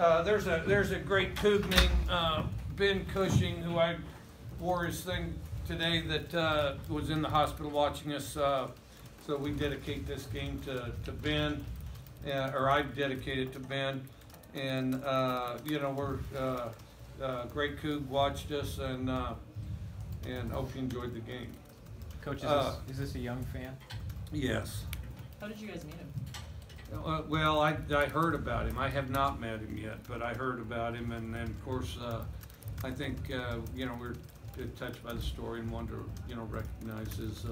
There's a great Coug named Ben Cushing, who I wore his thing today, that was in the hospital watching us. So we dedicate this game to Ben, or I dedicate it to Ben. And we're great Coug watched us, and hope you enjoyed the game. Coach, is this a young fan? Yes. How did you guys meet him? Well, I heard about him. I have not met him yet, but I heard about him, and of course, I think we're touched by the story and wanted to recognize his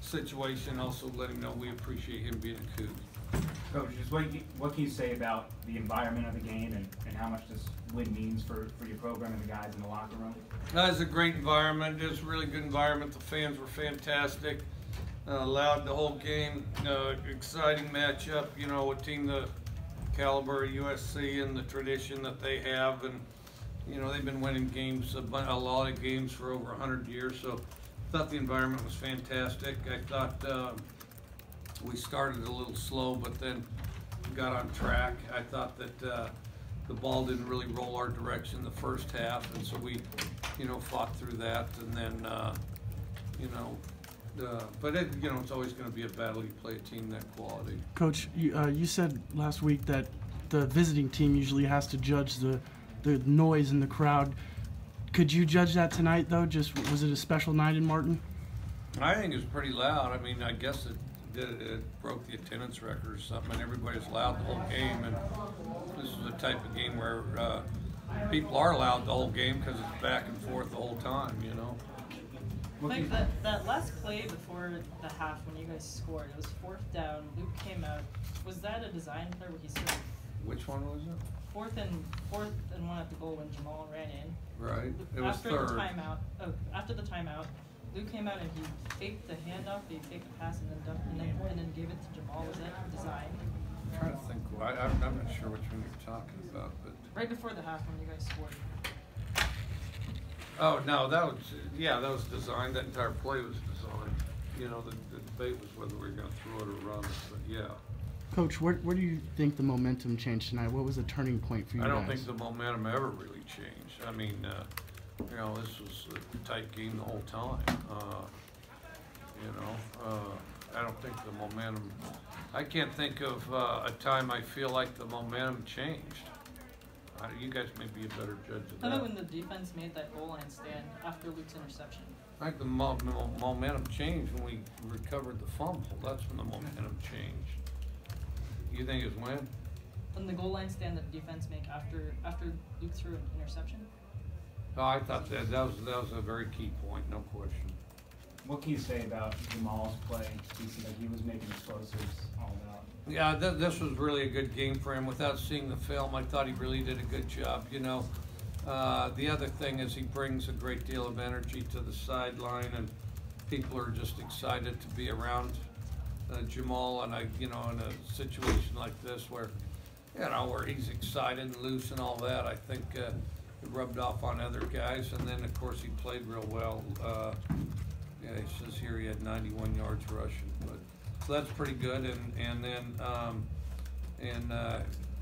situation. Also, let him know we appreciate him being a Coug. Coach, just what can you say about the environment of the game and how much this win means for your program and the guys in the locker room? It's a great environment. It's a really good environment. The fans were fantastic. Loud the whole game. Exciting matchup. A team the caliber of USC and the tradition that they have, and they've been winning games, a lot of games for over 100 years. So I thought the environment was fantastic. I thought we started a little slow, but then got on track. I thought that the ball didn't really roll our direction the first half, and so we, fought through that, and then, but it's always going to be a battle. You play a team that quality. Coach, you said last week that the visiting team usually has to judge the noise in the crowd. Could you judge that tonight, though? Was it a special night in Martin? I think it was pretty loud. I mean, I guess it broke the attendance record or something, and everybody's loud the whole game. And this is a type of game where people are loud the whole game because it's back and forth the whole time, Like that last play before the half when you guys scored, it was 4th down. Luke came out. Was that a design play where he sort of? Which one was it? Fourth and 1 at the goal when Jamal ran in. Right. It was after third. The timeout. Oh, after the timeout, Luke came out and he faked the handoff. He faked the pass and then dunked and then gave it to Jamal. Was that design? I'm trying to think. I'm not sure which one you're talking about, but right before the half when you guys scored. Oh no, that was designed. That entire play was designed. The debate was whether we were going to throw it or run it, but yeah. Coach, where do you think the momentum changed tonight? What was the turning point for you I don't guys? think the momentum ever really changed. I mean, this was a tight game the whole time. I don't think the momentum. I can't think of a time I feel like the momentum changed. You guys may be a better judge of that. How about when the defense made that goal line stand after Luke's interception? I think the momentum changed when we recovered the fumble. That's when the momentum changed. You think it was when? On the goal line stand that the defense make after Luke threw an interception? Oh, I thought that was a very key point, no question. What can you say about Jamal's play? Do you see that he was making explosives all about? Yeah, this was really a good game for him. Without seeing the film, I thought he really did a good job. The other thing is he brings a great deal of energy to the sideline, and people are just excited to be around Jamal. And in a situation like this where he's excited and loose and all that, I think it rubbed off on other guys. And then of course he played real well. It says here he had 91 yards rushing, so that's pretty good. And then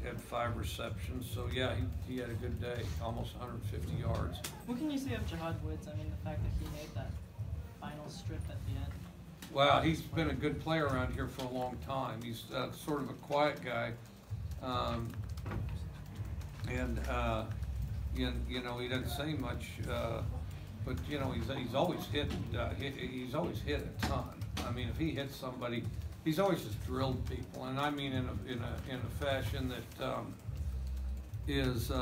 had 5 receptions. So yeah, he had a good day, almost 150 yards. What can you say of Jihad Woods? I mean, the fact that he made that final strip at the end. Well, he's been a good player around here for a long time. He's sort of a quiet guy, he doesn't say much, but he's always hit. He's always hit a ton. I mean, if he hits somebody, he's always just drilled people, and I mean in a fashion that is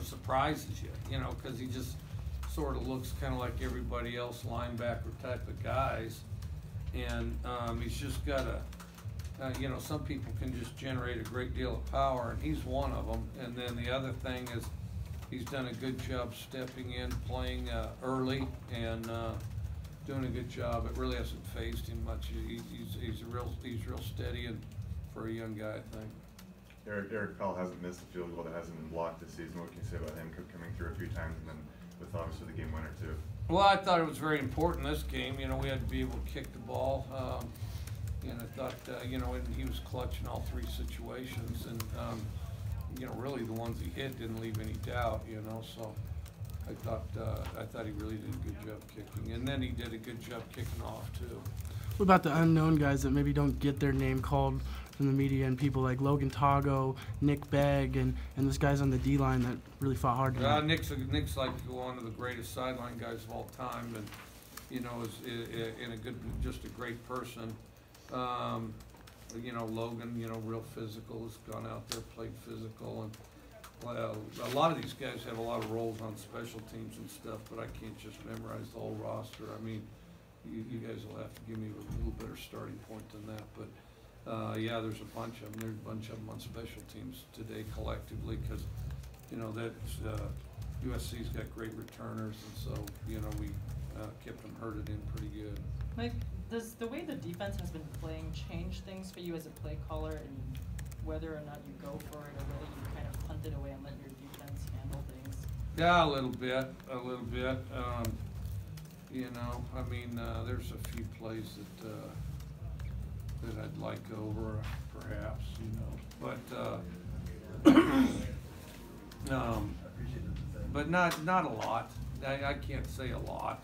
surprises you, because he just sort of looks kind of like everybody else, linebacker type of guys, and he's just got some people can just generate a great deal of power, and he's one of them. And then the other thing is he's done a good job stepping in, playing early, and doing a good job. It really hasn't phased him much. He's real steady, and for a young guy, I think. Eric Powell hasn't missed a field goal that hasn't been blocked this season. What can you say about him coming through a few times, and then with obviously the game winner too? Well, I thought it was very important this game. We had to be able to kick the ball. And I thought, he was clutch in all 3 situations. And, you know, really the ones he hit didn't leave any doubt, you know, so I thought he really did a good job kicking. And then he did a good job kicking off, too. What about the unknown guys that maybe don't get their name called from the media, and people like Logan Tago, Nick Begg, and those guys on the D-line that really fought hard tonight? Nick's like one of the greatest sideline guys of all time, and, you know, is just a great person. You know, Logan, you know, real physical, has gone out there, played physical, and a lot of these guys have a lot of roles on special teams and stuff, but I can't just memorize the whole roster. I mean, you guys will have to give me a little better starting point than that, but yeah, there's a bunch of them. There's a bunch of them on special teams today collectively, because, you know, that's USC's got great returners, and so, you know, we kept them herded in pretty good. Mike, does the way the defense has been playing change things for you as a play caller, and whether or not you go for it, or whether you kind of punt it away and let your defense handle things? Yeah, a little bit. You know, I mean, there's a few plays that I'd like over, perhaps, you know, but not a lot. I can't say a lot.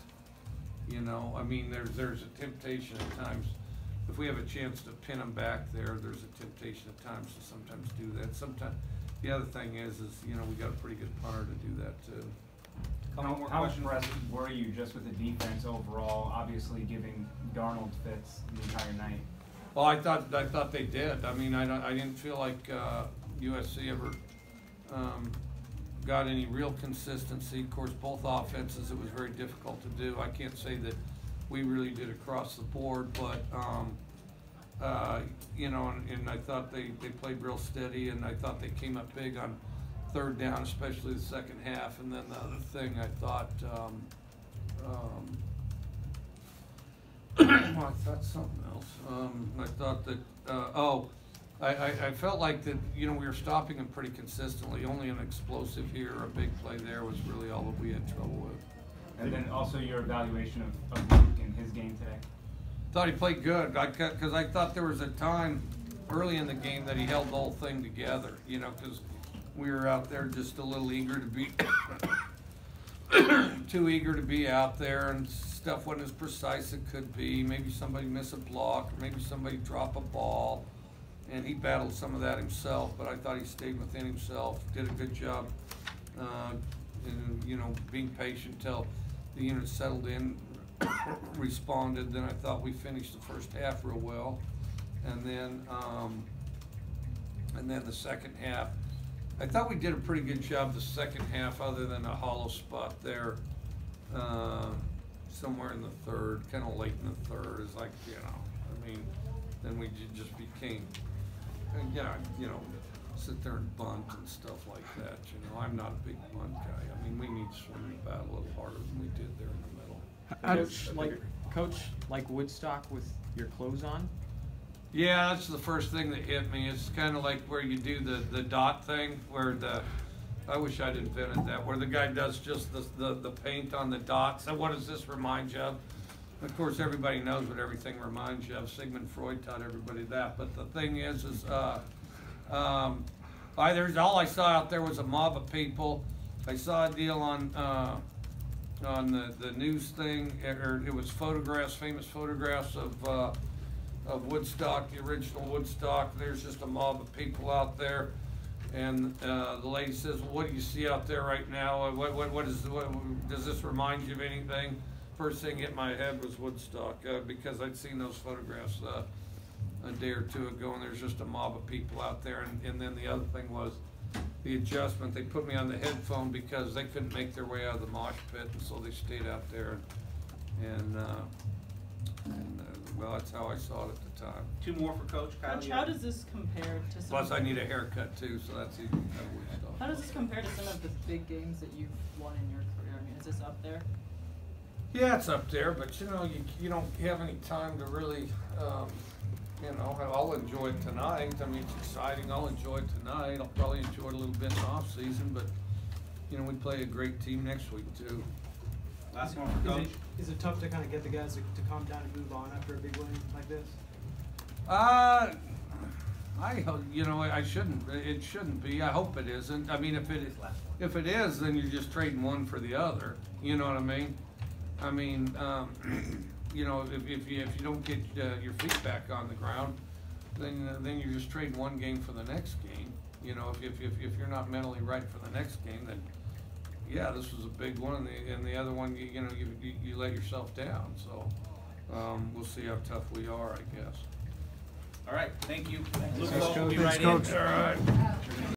You know, I mean, there's a temptation at times. If we have a chance to pin them back there, there's a temptation at times to sometimes do that. Sometimes, the other thing is you know, we got a pretty good punter to do that too. How impressed were you just with the defense overall? Obviously, giving Darnold fits the entire night. Well, I thought they did. I mean, I didn't feel like USC ever got any real consistency. Of course, both offenses, it was very difficult to do. I can't say that we really did across the board, but you know, and I thought they played real steady, and I thought they came up big on third down, especially the second half. And then the other thing I thought, well, I thought something else. I thought that, I felt like that, you know, we were stopping them pretty consistently. Only an explosive here or a big play there was really all that we had trouble with. And then also your evaluation of Luke in his game today. Thought he played good, because I thought there was a time early in the game that he held the whole thing together, you know, because we were out there just a little eager to be, too eager to be out there, and stuff wasn't as precise as it could be. Maybe somebody miss a block, or maybe somebody drop a ball, and he battled some of that himself, but I thought he stayed within himself, did a good job, and, you know, being patient till the unit settled in, responded. Then I thought we finished the first half real well, and then the second half, I thought we did a pretty good job the second half, other than a hollow spot there, somewhere in the third, kind of late in the third. Is like, you know, I mean, then we just became, yeah, you know, sit there and bunt and stuff like that. You know, I'm not a big bunt guy. I mean, we need to swing the bat a little harder than we did there in the middle. Coach, like Woodstock with your clothes on? Yeah, that's the first thing that hit me. It's kind of like where you do the dot thing, where I wish I'd invented that, where the guy does just the paint on the dots. So what does this remind you of? Of course, everybody knows what everything reminds you of. Sigmund Freud taught everybody that. But the thing is all I saw out there was a mob of people. I saw a deal on the news thing, or it was photographs, famous photographs of Woodstock, the original Woodstock. There's just a mob of people out there, and the lady says, "Well, what do you see out there right now? What does this remind you of anything?" First thing hit my head was Woodstock, because I'd seen those photographs a day or two ago, and there's just a mob of people out there. And then the other thing was the adjustment. They put me on the headphone because they couldn't make their way out of the mosh pit, and so they stayed out there. And well, that's how I saw it at the time. Two more for Coach. Coach, how does this compare to some? Plus, I need a haircut too, so that's even kind of weird stuff. How does this compare to some of the big games that you've won in your career? I mean, is this up there? Yeah, it's up there, but you know, you don't have any time to really, you know, I'll enjoy it tonight. I mean, it's exciting. I'll enjoy it tonight. I'll probably enjoy it a little bit in the off season, but you know, we play a great team next week too. Last one for Coach. Is it tough to kind of get the guys to calm down and move on after a big win like this? You know, it shouldn't be. I hope it isn't. I mean, if it is, then you're just trading one for the other. You know what I mean? I mean, you know, if you don't get your feet back on the ground, then you're just trading one game for the next game. You know, if you're not mentally right for the next game, then yeah, this was a big one, and the other one, you know, you let yourself down. So we'll see how tough we are, I guess. All right, thank you. Thanks, Luke will Coach. be Thanks, right in. Coach. All right.